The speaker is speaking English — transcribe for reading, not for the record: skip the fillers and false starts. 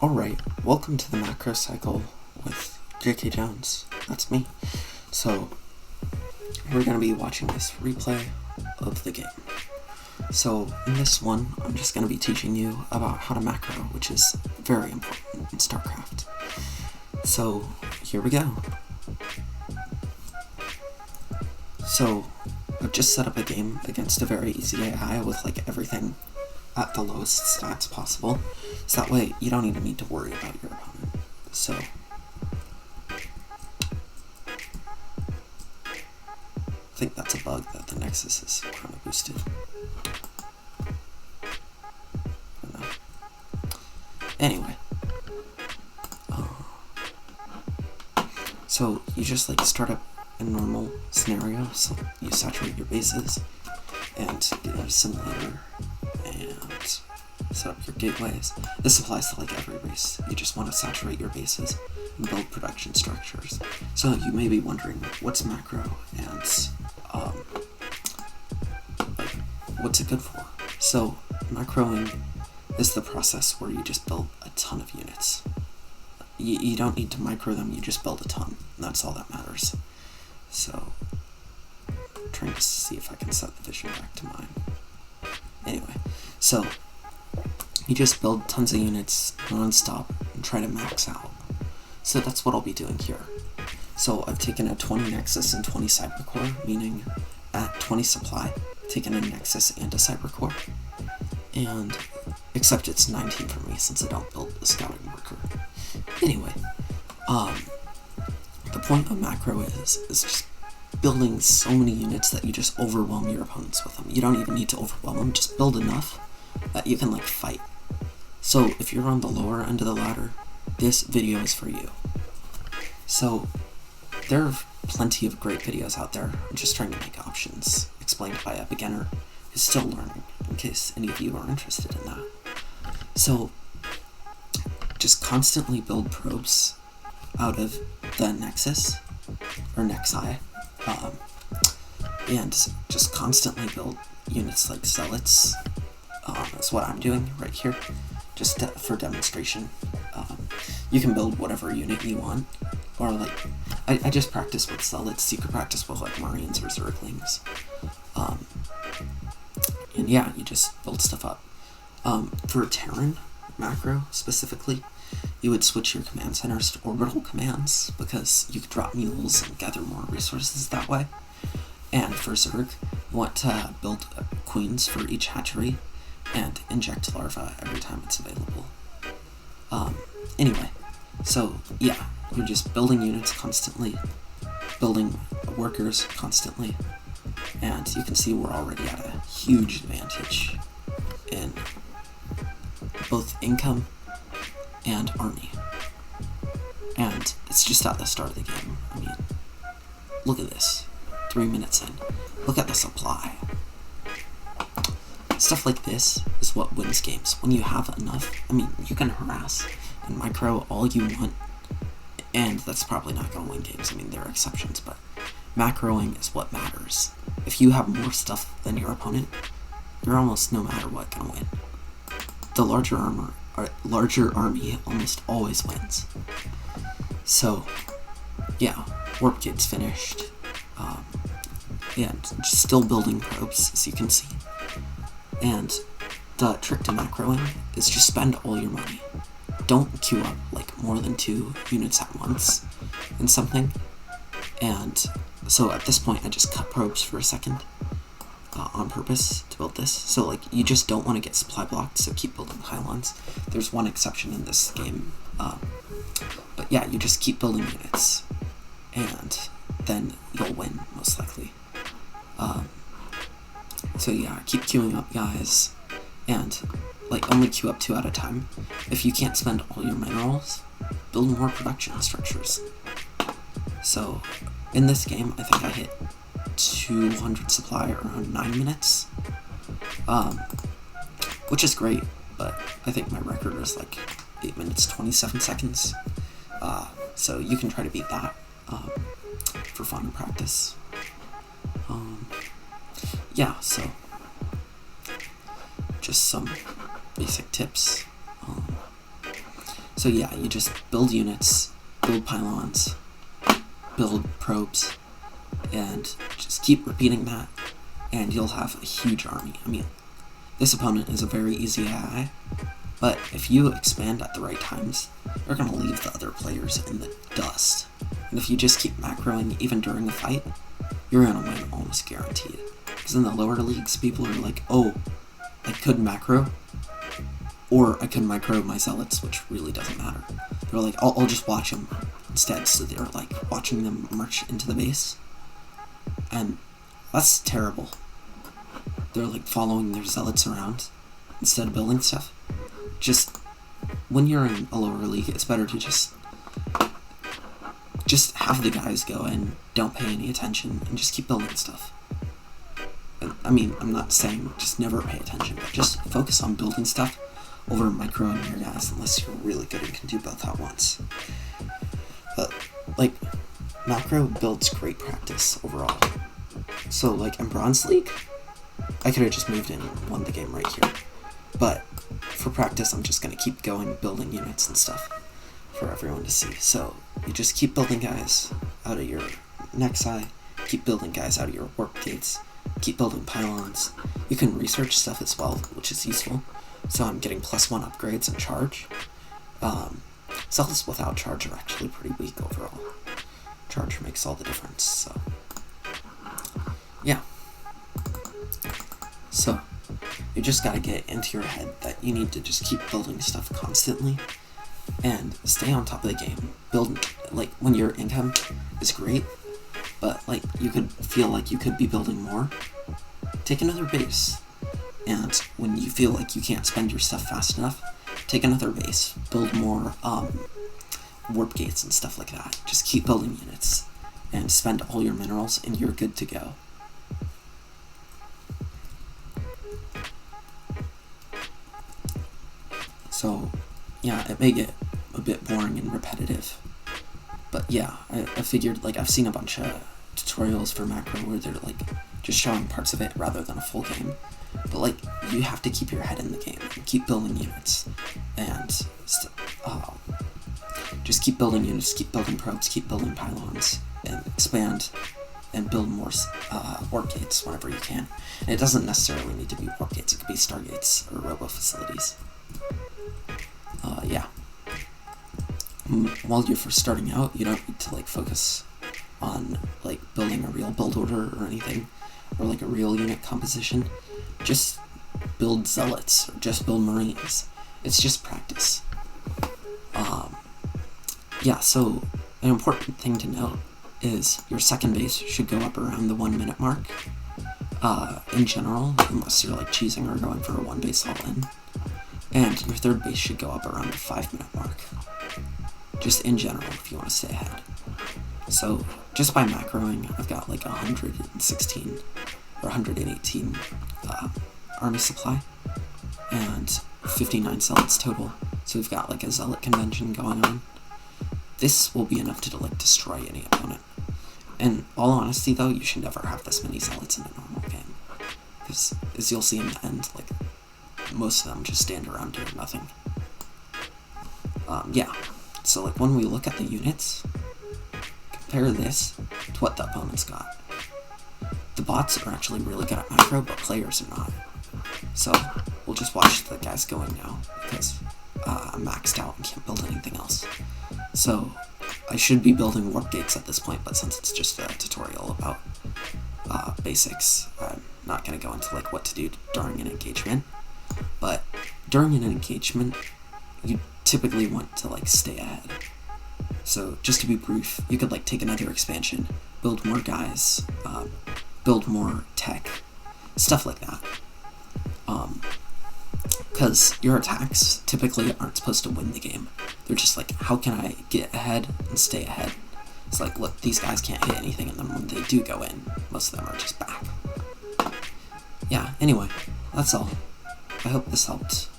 Alright, welcome to the macro cycle with JkJones. That's me. So, we're going to be watching this replay of the game. So, in this one, I'm just going to be teaching you about how to macro, which is very important in StarCraft. So, here we go. So, I've just set up a game against a very easy AI with like everything at the lowest stats possible, so that way you don't even need to worry about your opponent. So, I think that's a bug that the Nexus is kind of boosted. I don't know. Anyway, so you just like start up a normal scenario, so you saturate your bases and get a simulator and set up your gateways. This applies to like every race. You just want to saturate your bases and build production structures. So you may be wondering, what's macro and like what's it good for? So macroing is the process where you just build a ton of units. You don't need to micro them, you just build a ton, and that's all that matters. So, I'm trying to see if I can set the vision back to mine. Anyway, so you just build tons of units non-stop and try to max out. So that's what I'll be doing here. So I've taken a 20 Nexus and 20 Cybercore, meaning at 20 supply, taken a Nexus and a Cybercore, and except it's 19 for me since I don't build a scouting worker. Anyway, the point of macro is just building so many units that you just overwhelm your opponents with them. You don't even need to overwhelm them, just build enough that you can like fight. So if you're on the lower end of the ladder, this video is for you. So there are plenty of great videos out there. I'm just trying to make options explained by a beginner who's still learning, in case any of you are interested in that. So just constantly build probes out of the Nexus, or Nexi, and just constantly build units like Zealots. That's what I'm doing right here, just for demonstration. You can build whatever unit you want, or like, I just practice with Zealots. You could practice with like Marines or Zerglings. And yeah, you just build stuff up. For Terran macro specifically, you would switch your command centers to orbital commands because you could drop mules and gather more resources that way. And for Zerg, you want to build queens for each hatchery and inject larvae every time it's available. Anyway, so yeah, you're just building units constantly, building workers constantly, and you can see we're already at a huge advantage in both income and army. And it's just at the start of the game. I mean, look at this. 3 minutes in. Look at the supply. Stuff like this is what wins games. When you have enough, I mean, you can harass and micro all you want, and that's probably not going to win games. I mean, there are exceptions, but macroing is what matters. If you have more stuff than your opponent, you're almost no matter what going to win. The larger army almost always wins. So, yeah, warp gate's finished, and just still building probes, as you can see. And the trick to macroing is just spend all your money. Don't queue up like more than 2 units at once in something. And so at this point, I just cut probes for a second. On purpose to build this. So like, you just don't want to get supply blocked, so keep building pylons. There's one exception in this game, but yeah, you just keep building units, and then you'll win, most likely. So yeah, keep queuing up, guys, and like, only queue up 2 at a time. If you can't spend all your minerals, build more production structures. So in this game, I think I hit 200 supply around 9 minutes, which is great, but I think my record is like 8 minutes 27 seconds, so you can try to beat that for fun and practice. Yeah, so just some basic tips. So yeah, you just build units, build pylons, build probes, and just keep repeating that, and you'll have a huge army. I mean, this opponent is a very easy AI, but if you expand at the right times, you're going to leave the other players in the dust. And if you just keep macroing even during a fight, you're going to win almost guaranteed. Because in the lower leagues, people are like, oh, I could macro, or I could micro my zealots, which really doesn't matter. They're like, I'll just watch them instead, so they're like watching them march into the base. And that's terrible. They're like following their zealots around instead of building stuff. Just, when you're in a lower league, it's better to just have the guys go and don't pay any attention and just keep building stuff. I mean, I'm not saying just never pay attention, but just focus on building stuff over microing your guys unless you're really good and can do both at once. But, like, macro builds great practice overall. So, like, in Bronze League, I could have just moved in and won the game right here. But for practice, I'm just going to keep going, building units and stuff for everyone to see. So you just keep building guys out of your Nexi, keep building guys out of your warp gates, keep building pylons. You can research stuff as well, which is useful. So I'm getting +1 upgrades and charge. Zealots without charge are actually pretty weak overall. Charge makes all the difference, so yeah. So you just gotta get into your head that you need to just keep building stuff constantly and stay on top of the game. Build, like, when your income is great, but like you could feel like you could be building more, take another base. And when you feel like you can't spend your stuff fast enough, take another base, build more warp gates and stuff like that. Just keep building units and spend all your minerals and you're good to go. So yeah, it may get a bit boring and repetitive, but yeah, I figured, like, I've seen a bunch of tutorials for macro where they're like just showing parts of it rather than a full game. But like, you have to keep your head in the game and keep building units, and just keep building units, keep building probes, keep building pylons, and expand and build more warp gates whenever you can. And it doesn't necessarily need to be warp gates, it could be stargates or robo facilities. Yeah. While you're first starting out, you don't need to like focus on like building a real build order or anything, or like a real unit composition. Just build zealots, or just build marines. It's just practice. Yeah, so an important thing to note is your second base should go up around the 1 minute mark, in general, unless you're like cheesing or going for a one base all in. And your third base should go up around the 5 minute mark. Just in general, if you want to stay ahead. So, just by macroing, I've got like 116 or 118 army supply, and 59 zealots total. So we've got like a zealot convention going on. This will be enough to like destroy any opponent. In all honesty though, you should never have this many zealots in a normal game, because as you'll see in the end, like, most of them just stand around doing nothing. Yeah, so like when we look at the units, compare this to what the opponent's got. The bots are actually really good at macro, but players are not. So we'll just watch the guys going now, because I'm maxed out and can't build anything else. So I should be building warp gates at this point, but since it's just a tutorial about basics, I'm not going to go into like what to do during an engagement. But during an engagement, you typically want to like stay ahead. So just to be brief, you could like take another expansion, build more guys, build more tech, stuff like that. Because your attacks typically aren't supposed to win the game. They're just like, how can I get ahead and stay ahead? It's like, look, these guys can't hit anything, and then when they do go in, most of them are just back. Yeah, anyway, that's all. I hope this helped.